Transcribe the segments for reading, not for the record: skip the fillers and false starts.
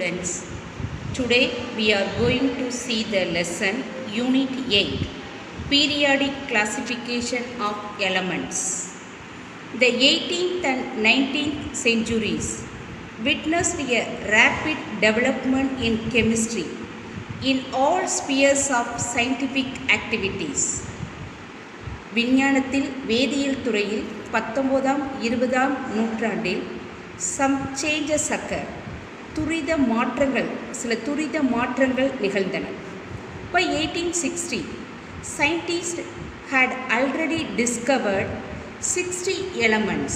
students. Today we are going to see the lesson Unit 8, Periodic Classification of Elements. The 18th and 19th centuries witnessed a rapid development in chemistry in all spheres of scientific activities. விஞ்ஞானத்தில் வேதியியல் துறையில் 19ஆம் 20ஆம் நூற்றாண்டில் some changes occur. சில துரித மாற்றங்கள் நிகழ்ந்தன. By 1860, scientists had already discovered 60 elements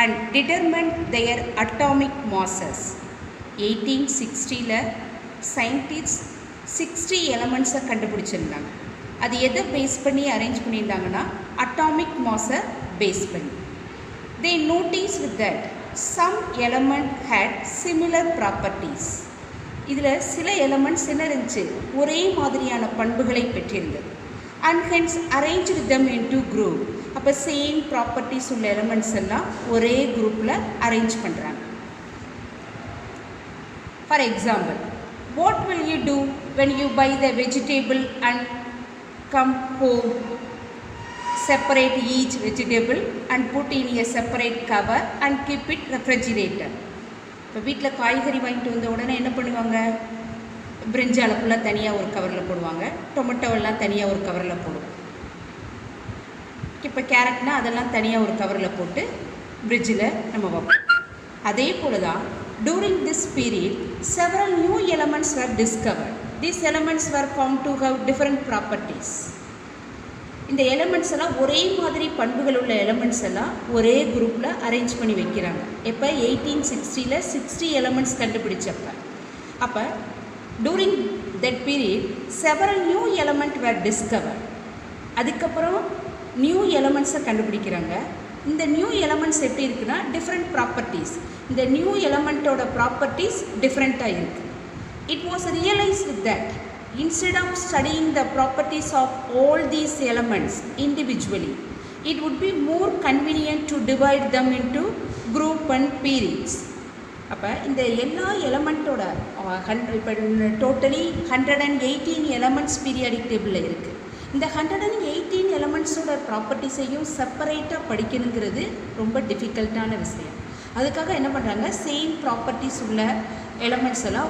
and determined their atomic masses. 1860ல scientists 60 elements-ஐ கண்டுபிடிச்சிருந்தாங்க. அது எதை base பண்ணி அரேஞ்ச் பண்ணியிருந்தாங்கன்னா அட்டாமிக் மாஸை பேஸ் பண்ணி. They noticed that some element had similar properties. இதில் சில எலமெண்ட்ஸ் என்ன இருந்துச்சு, ஒரே மாதிரியான பண்புகளை பெற்றிருந்தது. And hence arranged them into group. அப்போ சேம் ப்ராப்பர்ட்டிஸ் உள்ள எலமெண்ட்ஸ் எல்லாம் ஒரே குரூப்பில் அரேஞ்ச் பண்ணுறாங்க. For example, what will you do when you buy the vegetable and come home? Separate each vegetable and put in a separate cover and keep it refrigerator. இப்போ வீட்டில் காய்கறி வாங்கிட்டு வந்த உடனே என்ன பண்ணுவாங்க, பிரிஞ்சால் ஃபுல்லாக தனியாக ஒரு கவரில் போடுவாங்க, டொமேட்டோவெல்லாம் தனியாக ஒரு கவரில் போடுவோம். இப்போ கேரட்னா அதெல்லாம் தனியாக ஒரு கவரில் போட்டு ஃப்ரிட்ஜில் நம்ம வைப்போம். அதே போல் தான் touring this period several new elements were discovered. These elements were found to have different properties. இந்த எலமெண்ட்ஸ் எல்லாம் ஒரே மாதிரி பண்புகள் உள்ள எலமெண்ட்ஸ் எல்லாம் ஒரே குரூப்பில் அரேஞ்ச் பண்ணி வைக்கிறாங்க. எப்போ 1860ல் 60 எலமெண்ட்ஸ் கண்டுபிடிச்சப்ப. அப்போ during that period several new element were discover. அதுக்கப்புறம் நியூ எலமெண்ட்ஸை கண்டுபிடிக்கிறாங்க. இந்த நியூ எலமெண்ட்ஸ் எப்படி இருக்குன்னா டிஃப்ரெண்ட் ப்ராப்பர்ட்டிஸ். இந்த நியூ எலமெண்ட்டோட ப்ராப்பர்ட்டிஸ் டிஃப்ரெண்ட்டாக இருக்குது. It was realized that instead of studying the properties of all these elements individually, it would be more convenient to divide them into group and periods. அப்போ இந்த எல்லா எலமெண்ட்டோட இப்போ டோட்டலி 118 எலமெண்ட்ஸ் பீரியாடிக் டேபிளில் இருக்குது. இந்த 118 எலமெண்ட்ஸோட ப்ராப்பர்ட்டிஸையும் செப்பரேட்டாக படிக்கணுங்கிறது ரொம்ப டிஃபிகல்ட்டான விஷயம். அதுக்காக என்ன பண்ணுறாங்க, சேம் ப்ராப்பர்ட்டிஸ் உள்ள எலமெண்ட்ஸ் எல்லாம்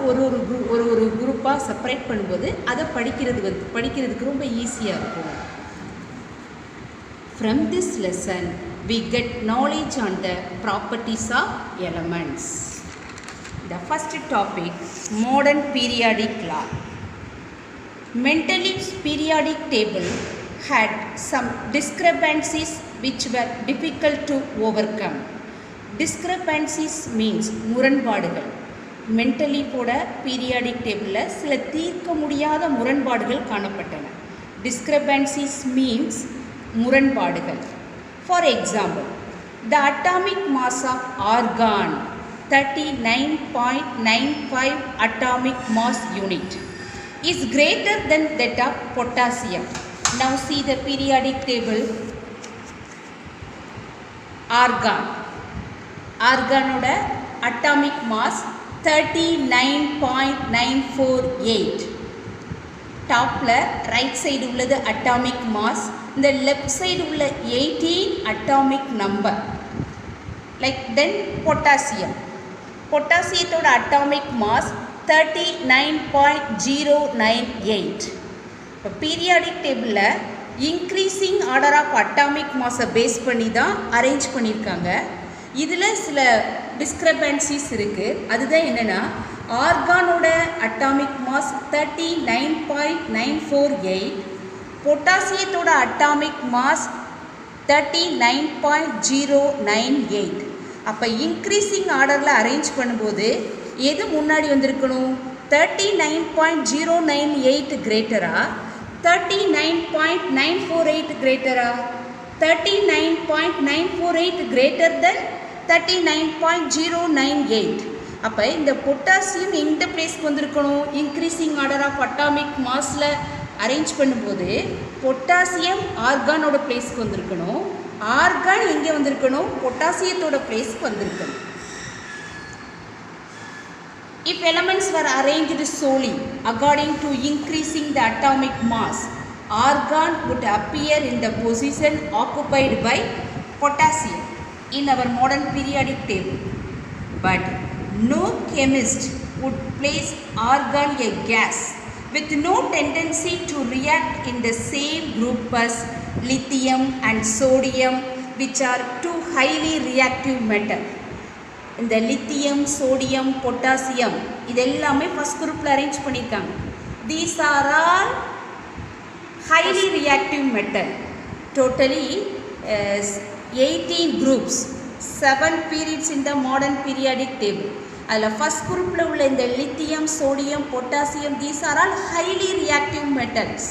ஒரு குரூப்பாக செப்பரேட் பண்ணும்போது அதை படிக்கிறதுக்கு ரொம்ப ஈஸியாக இருக்கும். From this lesson we get knowledge on the properties of elements. The first topic, modern periodic law. Mendeleev's periodic table had some discrepancies which were difficult to overcome. Discrepancies means முரண்பாடுகள். மெண்டலீவோட periodic டேபிளில் சில தீர்க்க முடியாத முரண்பாடுகள் காணப்பட்டன. Discrepancies means முரண்பாடுகள். For example, the atomic mass of argon 39.95 atomic mass unit is greater than that of potassium. Now see the periodic table. ஆர்கானோட atomic mass 39.948. டாப்பில் ரைட் சைடு உள்ளது அட்டாமிக் மாஸ், இந்த லெஃப்ட் சைடு உள்ள 18 atomic number. Like then பொட்டாசியத்தோட atomic mass 39.098. இப்போ periodic டேபிளில் increasing order of atomic மாஸை base பண்ணி தான் அரேஞ்ச் பண்ணியிருக்காங்க. இதில் சில டிஸ்கிரபன்சிஸ் இருக்குது. அதுதான் என்னென்னா, ஆர்கானோட அட்டாமிக் மாஸ் 39.948, பொட்டாசியத்தோட அட்டாமிக் மாஸ் 39.098. அப்போ இன்க்ரீஸிங் ஆர்டரில் அரேஞ்ச் பண்ணும்போது எது முன்னாடி வந்திருக்கணும், 39.098 கிரேட்டரா, 39.948 கிரேட்டரா, 39.948 கிரேட்டர் தென் 39.098. அப்போ இந்த பொட்டாசியம் எந்த பிளேஸ்க்கு வந்திருக்கணும், இன்க்ரீஸிங் ஆர்டர் ஆஃப் அட்டாமிக் மாஸில் அரேஞ்ச் பண்ணும்போது பொட்டாசியம் ஆர்கானோட பிளேஸ்க்கு வந்திருக்கணும். ஆர்கான் எங்கே வந்திருக்கணும், பொட்டாசியத்தோட பிளேஸ்க்கு வந்திருக்கணும். If elements were arranged solely according to increasing the atomic mass, argon would appear in the position occupied by potassium in our modern periodic table. But no chemist would place argon, a gas with no tendency to react in the same group as lithium and sodium, which are two highly reactive metals. இந்த lithium, sodium, potassium இது எல்லாமே first குரூப்பில் arrange பண்ணியிருக்காங்க. These are all highly reactive metal. Totally 18 groups, 7 periods இந்த modern periodic table. அதில் first குரூப்பில் உள்ள இந்த lithium, sodium, potassium these are all highly reactive metals.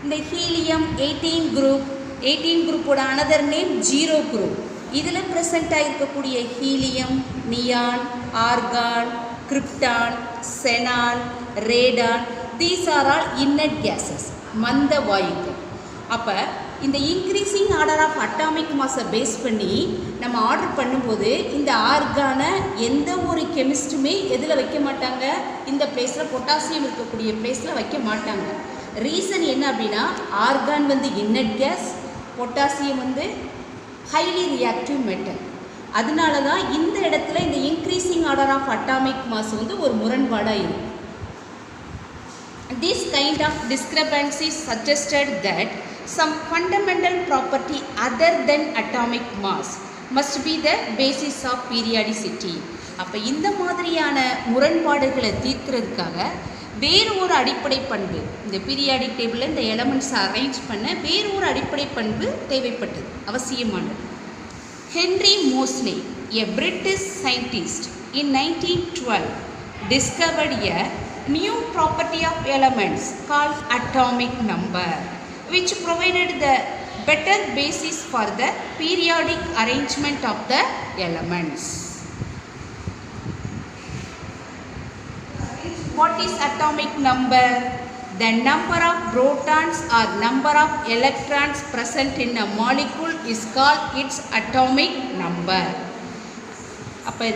இந்த ஹீலியம் 18 குரூப்போட அனதர் நேம் 0 குரூப். இதில் ப்ரெசென்ட் ஆகிருக்கக்கூடிய helium, neon, argon, krypton, xenon, radon these are all inert gases, மந்த வாயுக்கள். அப்போ இந்த இன்க்ரீசிங் ஆர்டர் ஆஃப் அட்டாமிக் மாஸை பேஸ் பண்ணி நம்ம ஆர்டர் பண்ணும்போது இந்த ஆர்கானை எந்த ஒரு கெமிஸ்ட்டுமே எதில் வைக்க மாட்டாங்க, இந்த பிளேஸில் பொட்டாசியம் இருக்கக்கூடிய பிளேஸில் வைக்க மாட்டாங்க. ரீசன் என்ன அப்படின்னா, ஆர்கான் வந்து இன்னட் கேஸ், பொட்டாசியம் வந்து ஹைலி ரியாக்டிவ் மெட்டல். அதனால தான் இந்த இடத்துல இந்த increasing order of atomic mass வந்து ஒரு முரண்பாடாக இருக்கும். This kind of discrepancy suggested that some fundamental property other than atomic mass must be the basis of periodicity. அப்போ இந்த மாதிரியான முரண்பாடுகளை தீர்க்கிறதுக்காக வேறு ஒரு அடிப்படை பண்பு, இந்த பீரியாடிக் டேபிளில் இந்த எலமெண்ட்ஸை அரேஞ்ச் பண்ண வேறு ஒரு அடிப்படை பண்பு தேவைப்பட்டது, அவசியமானது. Henry mostly, a British scientist, in 1912 discovered a new property of elements called atomic number, which provided the better basis for the periodic arrangement of the elements. What is atomic number? The number of protons or number of electrons present in a molecule is called its atomic number. அப்போ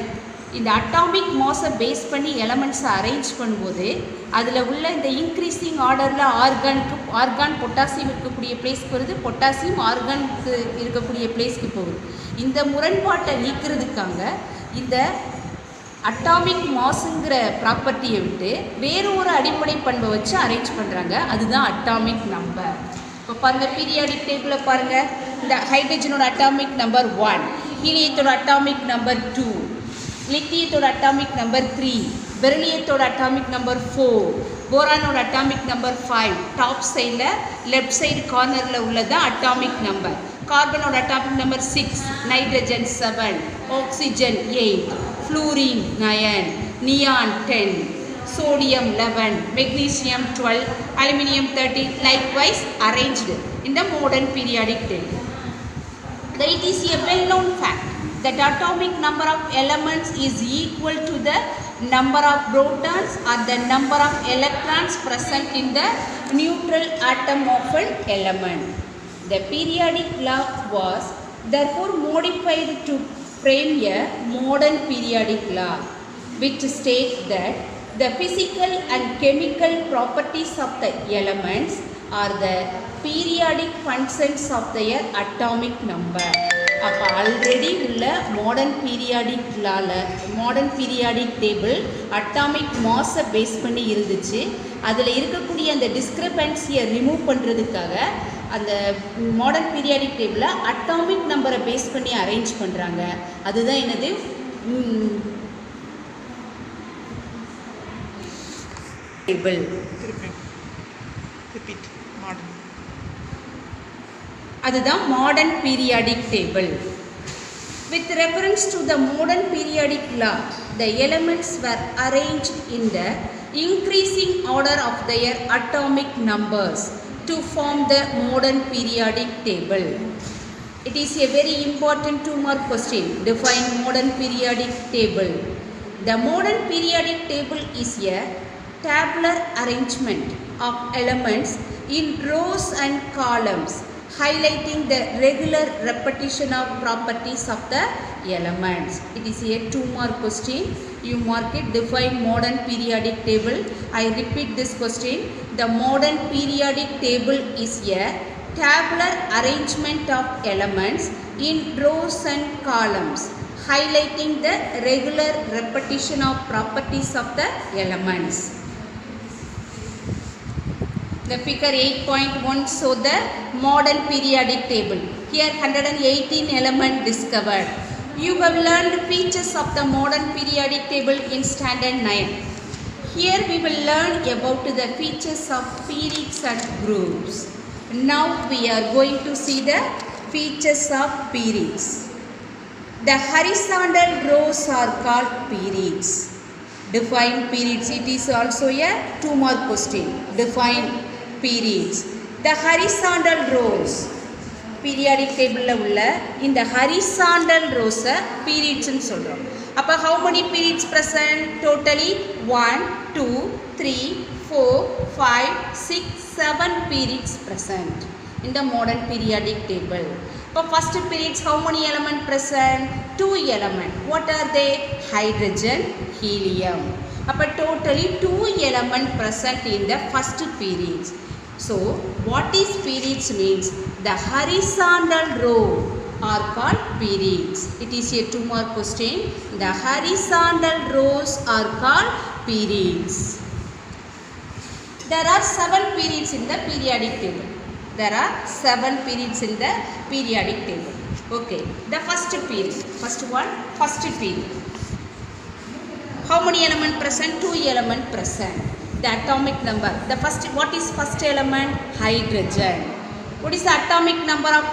இந்த atomic மாஸை base பண்ணி எலமெண்ட்ஸை arrange பண்ணும்போது அதில் உள்ள இந்த increasing ஆர்டரில் argon potassium இருக்கக்கூடிய பிளேஸ்க்கு வருது, பொட்டாசியம் ஆர்கானுக்கு இருக்கக்கூடிய பிளேஸ்க்கு போகுது. இந்த முரண்பாட்டை நீக்கிறதுக்காக இந்த அட்டாமிக் மாஸுங்கிற ப்ராப்பர்ட்டியை விட்டு வேறு ஒரு அடிப்படை பண்பை வச்சு அரேஞ்ச் பண்ணுறாங்க, அதுதான் அட்டாமிக் நம்பர். இப்போ பாருங்கள், பீரியாடிக் டேபிளில் பாருங்கள், இந்த ஹைட்ரஜனோட அட்டாமிக் நம்பர் 1, ஹீலியத்தோட அட்டாமிக் நம்பர் 2, லித்தியத்தோட அட்டாமிக் நம்பர் 3, பெரிலியத்தோட அட்டாமிக் நம்பர் 4, போரானோட அட்டாமிக் நம்பர் 5. டாப் சைடில் லெஃப்ட் சைடு கார்னரில் உள்ளதான் அட்டாமிக் நம்பர். கார்பனோட atomic number 6, nitrogen 7, oxygen 8, fluorine 9, neon 10, sodium 11, magnesium 12, aluminum 13, likewise arranged in the modern periodic table. It is a well-known fact that atomic number of elements is equal to the number of protons or the number of electrons present in the neutral atom of an element. The periodic law was therefore modified to frame a modern periodic law, which states that the physical and chemical properties of the elements are the periodic functions of their atomic number. அப்போ already உள்ள modern periodic லாவில், modern periodic table atomic மாஸை base பண்ணி இருந்துச்சு. அதில் இருக்கக்கூடிய அந்த டிஸ்க்ரிபன்சியை ரிமூவ் பண்ணுறதுக்காக அந்த மாடர்ன் பீரியாடிக் டேபிளில் அட்டாமிக் நம்பரை பேஸ் பண்ணி அரேஞ்ச் பண்ணுறாங்க. அதுதான் என்னது, டேபிள். அதுதான் modern periodic table. With reference to the modern periodic law, the elements were arranged in the increasing order of their atomic numbers to form the modern periodic table. It is a very important 2-mark question. Define modern periodic table. The modern periodic table is a tabular arrangement of elements in rows and columns, highlighting the regular repetition of properties of the elements. It is a 2-mark question. You mark it. Define modern periodic table. I repeat this question. The modern periodic table is a tabular arrangement of elements in rows and columns, highlighting the regular repetition of properties of the elements. The figure 8.1 show the modern periodic table. Here 118 elements discovered. You have learned features of the modern periodic table in standard 9. Here we will learn about the features of periods and groups. Now we are going to see the features of periods. The horizontal rows are called periods. Define periods. It is also a 2-mark question. Define periods. The horizontal rows, periodic table in the horizontal rows periods ன்னு சொல்றோம். அப்ப how many periods present? Totally 1 2 3 4 5 6 7 periods present in the modern periodic table. For first periods, how many elements present? 2 elements. What are they? Hydrogen, helium. Appa totally 2 elements present in the first periods. So what is periods means? The horizontal row are called periods. It is a 2-mark question. The horizontal rows are called periods. There are 7 periods in the periodic table. There are 7 periods in the periodic table. Okay, the first period. First one, first period. How many elements present? 2 elements present. The atomic number. The first, what is first element? Hydrogen. What is the atomic number of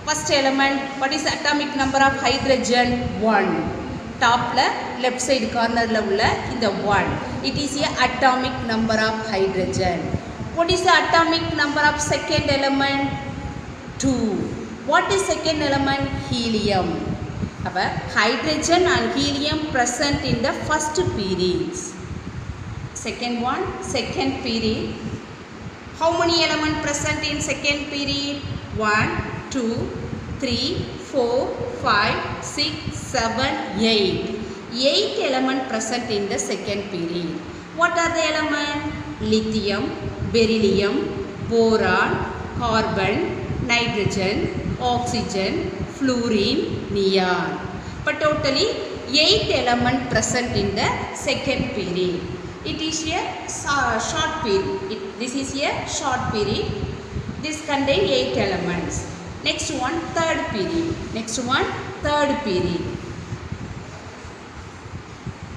first element? What is the atomic number of hydrogen? 1. Top left side corner in the 1. It is a atomic number of hydrogen. What is the atomic number of second element? 2. What is second element? Helium. Hydrogen and helium present in the first periods. Second one, second period. How many elements present in second period? 1, 2, 3, 4, 5, 6, 7, 8. 8 elements present in the second period. What are the elements? Lithium, beryllium, boron, carbon, nitrogen, oxygen, fluorine, neon. But totally 8 elements present in the second period. It is a short period. This is a short period. This contains 8 elements. Next one, third period. Next one, third period.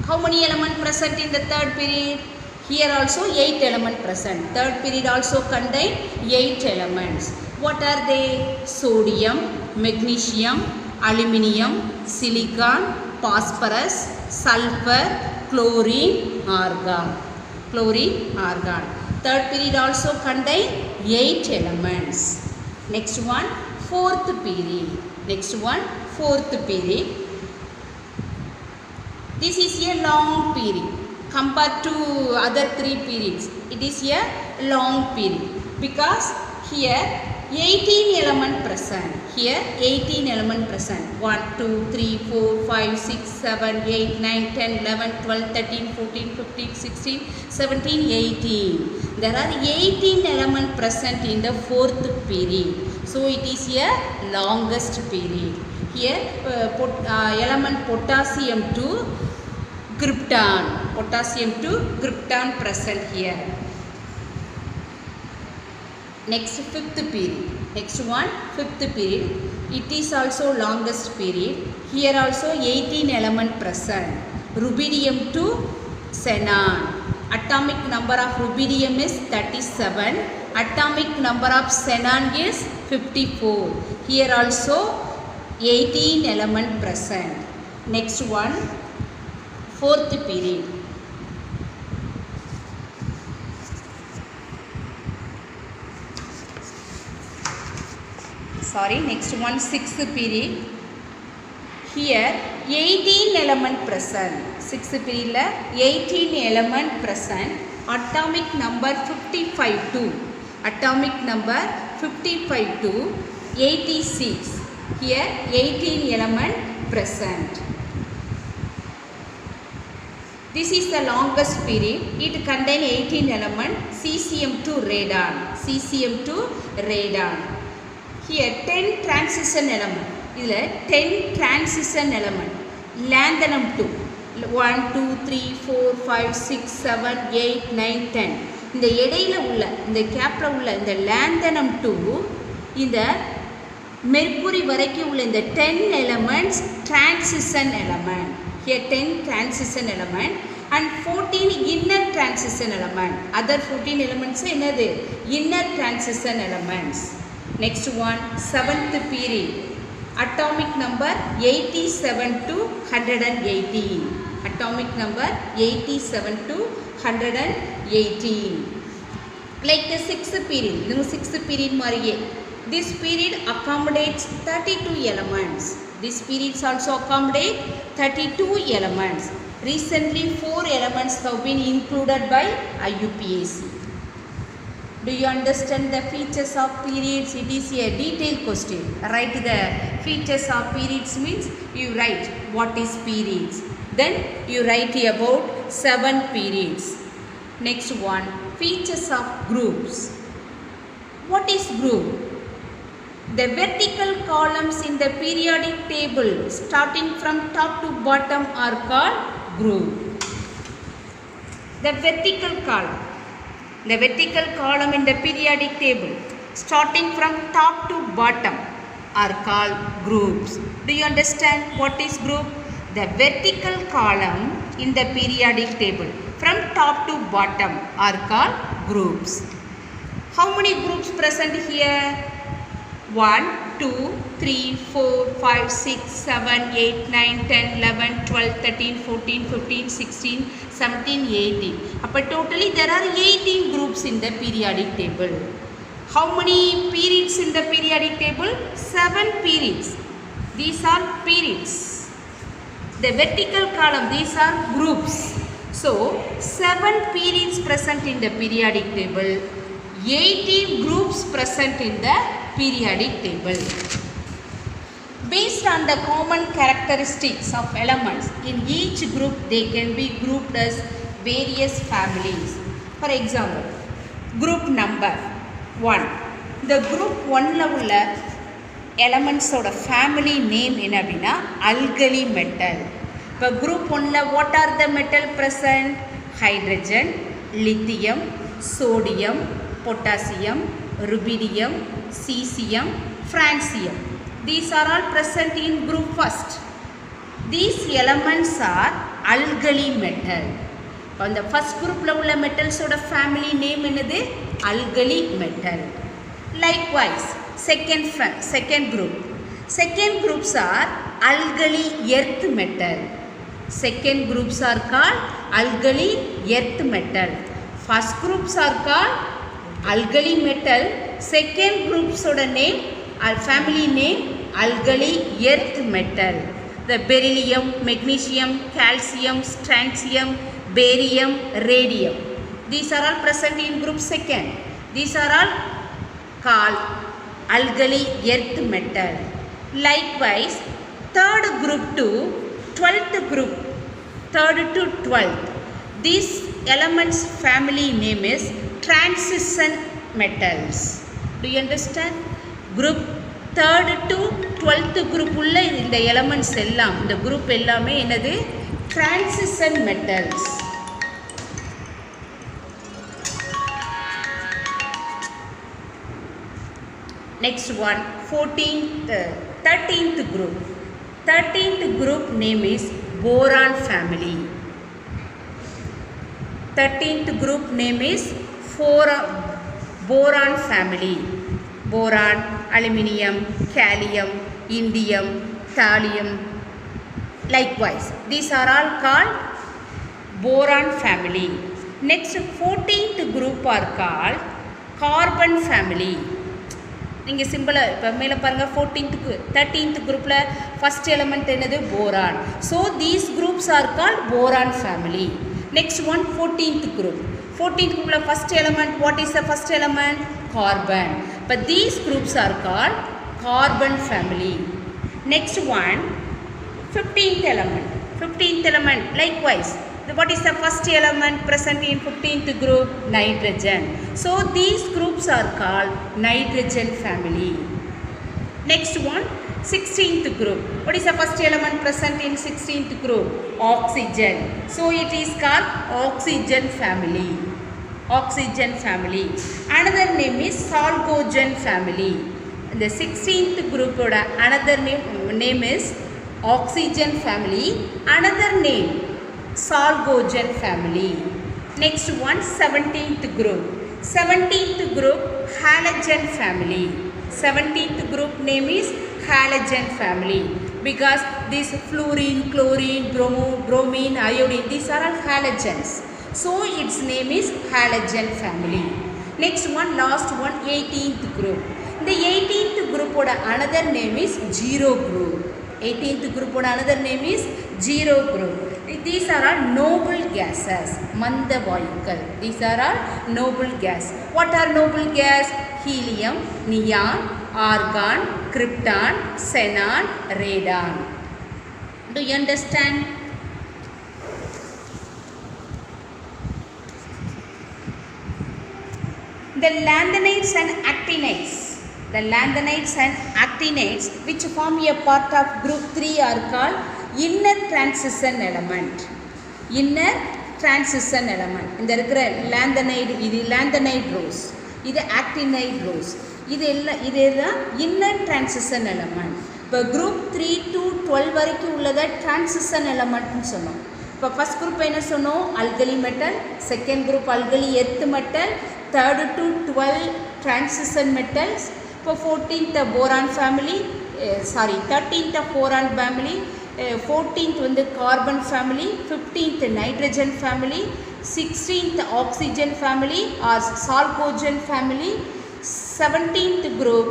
How many elements present in the third period? Here also 8 elements present. Third period also contains 8 elements. What are they? Sodium, magnesium, aluminium, silicon, phosphorus, sulfur, chlorine, argon. Chlorine, argon. Third period also contains 8 elements. Next one, fourth period. Next one, fourth period. This is a long period compared to other 3 periods. It is a long period because here 18 elements present. Here 18 elements present. 1, 2, 3, 4, 5, 6, 7, 8, 9, 10, 11, 12, 13, 14, 15, 16, 17, 18. There are 18 elements present in the fourth period. So it is a longest period. Here element potassium to krypton. Potassium to krypton present here. Next, fifth period. Next one, fifth period. It is also longest period. Here also 18 elements present. Rubidium to xenon. Atomic number of rubidium is 37. Atomic number of xenon is 54. Here also 18 elements present. Next one, fourth period. Next one, sixth period. Here 18 element present. Sixth period 18 element present. Atomic number 55 atomic number 55 to 86. Here 18 element present. This is the longest period. It contains 18 elements. Cesium-2 radon. Cesium-2 radon. Here 10 transition element. Here 10 transition element. Lanthanum-2. 1, 2, 3, 4, 5, 6, 7, 8, 9, 10. இந்த இடையில உள்ள இந்த கேப்ல உள்ள இந்த lanthanum-2 இந்த mercury வரைக்கும் உள்ள இந்த 10 elements transition element. Here 10 transition element and 14 inner transition element. Other 14 elements என்னது inner transition elements. Next one, 7th period. Atomic number 87 to 118. Atomic number 87 to 118. Like the 6th period. The 6th period mariye. This period accommodates 32 elements. This period also accommodate 32 elements. Recently 4 elements have been included by IUPAC. Do you understand the features of periods? It is a detailed question. Write the features of periods means you write what is periods. Then you write about 7 periods. Next one, features of groups. What is group? The vertical columns in the periodic table starting from top to bottom are called group. The vertical column. The vertical column in the periodic table starting from top to bottom are called groups. Do you understand what is group? The vertical column in the periodic table from top to bottom are called groups. How many groups present here? 1, 2, 3, 4, 5, 6, 7, 8, 9, 10, 11, 12, 13, 14, 15, 16, 17, 18. But totally there are 18 groups in the periodic table. How many periods in the periodic table? 7 periods. These are periods. The vertical column, these are groups. So 7 periods present in the periodic table. 18 groups present in the periodic table. Based on the common characteristics of elements in each group, they can be grouped as various families. For example, group number 1. The group 1 la ulla elements oda family name enna appadina alkali metal. Now group 1 la what are the metal present? Hydrogen, lithium, sodium, potassium, rubidium, cesium, francium. These are all present in group first. These elements are alkali metal. On the first group la ulla metals oda family name enadhu alkali metal. Likewise, second group. Second groups are alkali earth metal. Second groups are called alkali earth metal. First groups are called alkali metal. Second groups oda name family name alkali earth metal. The beryllium, magnesium, calcium, strontium, barium, radium. These are all present in group second. These are all called alkali earth metal. Likewise, third group to 12th group, third to 12th. These elements family name is transition metals. Do you understand? Group 3rd to 12th group உள்ள இந்த elements எல்லாம் இந்த group எல்லாமே என்னது transition metals. Next one, 13th group. 13th group name is boron family. 13th group name is boron family. Boron, aluminium, gallium, indium, thallium. Likewise, these are all called boron family. Next, 14th group are called carbon family. நீங்கள் சிம்பிளாக இப்போ மேலே பாருங்கள் 13th குரூப்பில் first element என்னது boron. So these groups are called boron family. Next one 14th group. 14th குரூப்பில் first element what is the first element? Carbon. இப்போ these groups are called carbon family. Next one 15th element. 15th element likewise the What is the first element present in 15th group? Nitrogen. So these groups are called nitrogen family. Next one, 16th group. What is the first element present in 16th group? Oxygen. So it is called oxygen family. Oxygen family. Another name is Chalcogen family. The 16th group another name is oxygen family. Another name Chalcogen family. Next one, 17th group. 17th group halogen family. 17th group name is halogen family because this fluorine, chlorine, bromine, iodine, these are all halogens. So its name is halogen family. Next one, last one, 18th group. The 18th group another name is zero group. 18th group another name is zero group. These are all noble gases. Manda Vayukal. These are all noble gas. What are noble gas? Helium, neon, argon, krypton, xenon, radon. Do you understand? The lanthanides and actinides. The lanthanides and actinides which form a part of group 3 are called inner transition element. Inner transition element. இந்த இருக்கிற lanthanide, இது lanthanide rose, இது actinide rose, இதெல்லாம் inner transition element. இப்போ group 3 to 12 வரைக்கும் உள்ளதை transition elementனு சொன்னோம். இப்போ ஃபர்ஸ்ட் குரூப் என்ன சொன்னோம்? alkali metal, second group alkali earth metal, third to 12 transition metals. இப்போ 14th boron family, 13th boron family, 14th வந்து carbon family, 15th nitrogen family, 16th oxygen family or Chalcogen family, 17th group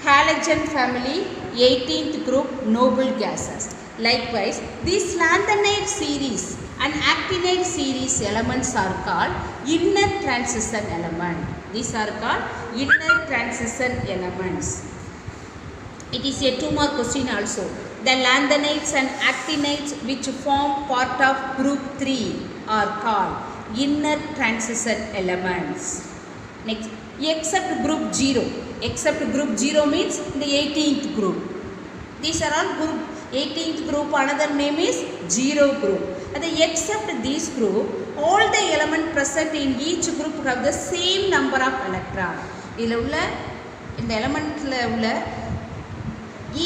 halogen family, 18th group noble gases. Likewise, these lanthanide series and actinide series elements are called inner transition element. These are called inner transition elements. It is a 2-mark question also. The lanthanides and actinides which form part of group 3 are called inner transition elements. Next, except group 0. Except group 0 means the 18th group. These are all group 18th group, another name is zero group. And except this group, all the elements present in each group have the same number of electrons. In the element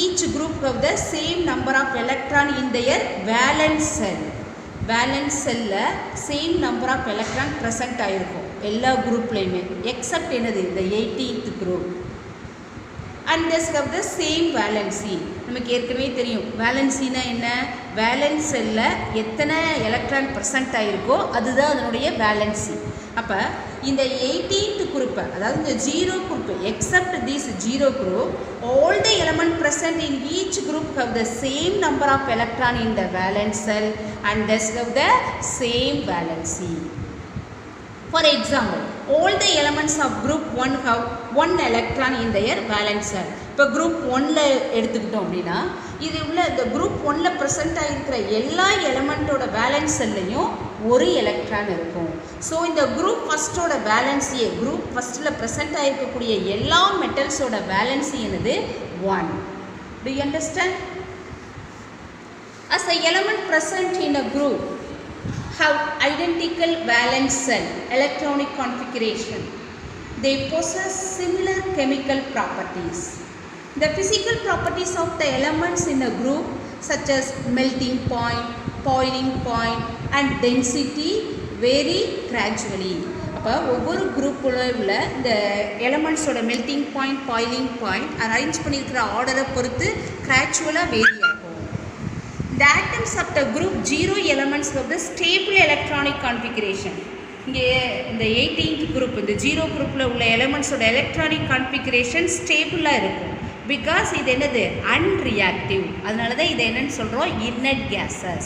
each group have the same number of electrons in their valence cell. Valence cell same number of electrons present ஆயிருக்கும் எல்லா குரூப்லயுமே except என்னது the 18th group. And this have the same valency. நமக்கு ஏற்கனவே தெரியும் valencyனா என்ன? valence cell எத்தனை electron present ஆயிருக்கோ அதுதான் அதனுடைய valency. அப்ப இந்த 18th group, அதாவது இந்த zero group, except this zero group, all the element present in each group have the same number of electron in the valence cell and thus have the same valency. For example, all the elements of group 1 have 1 electron in their valence cell. இப்போ group 1ல எடுத்துக்கிட்டோம் அப்படின்னா இது உள்ள இந்த group 1ல present ஆகிருக்கிற எல்லா எலமெண்ட்டோட valence cellலையும் ஒரு electron இருக்கும். So இந்த group ஃபஸ்ட்டோட வேலன்சியை group ஃபஸ்ட்டில் present ஆகிருக்கக்கூடிய எல்லா மெட்டல்ஸோட வேலன்சி என்னது 1. Do you understand? As the element present in a group have identical valence cell electronic configuration, they possess similar chemical properties. The physical properties of the elements in a group such as melting point, boiling point and density vary gradually. அப்போ ஒவ்வொரு குரூப்பில் உள்ள இந்த எலமெண்ட்ஸோட melting point, boiling point arrange பண்ணியிருக்கிற ஆர்டரை பொறுத்து கிராச்சுவலாக வேரி ஆகும். The atoms of the group 0 elements have the stable electronic configuration. இங்கே இந்த 18th group, இந்த 0 குரூப்பில் உள்ள எலமெண்ட்ஸோட எலக்ட்ரானிக் கான்ஃபிகரேஷன் ஸ்டேபிளாக இருக்கும். பிகாஸ் இது என்னது அன்ரியாக்டிவ். அதனால தான் இது என்னன்னு சொல்கிறோம் inert gases.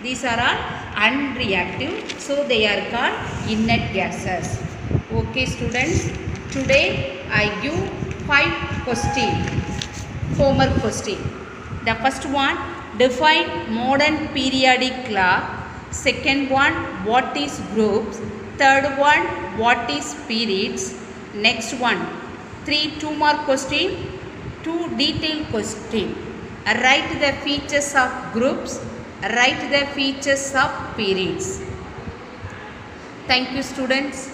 These are all unreactive, so they are called inert gases. Okay students, today I give 5 questions, homework question. The first one, define modern periodic law Second one, what is groups? Third one, what is periods? Next one, two more question, two detailed question. Write the features of groups, write the features of periods. Thank you, students.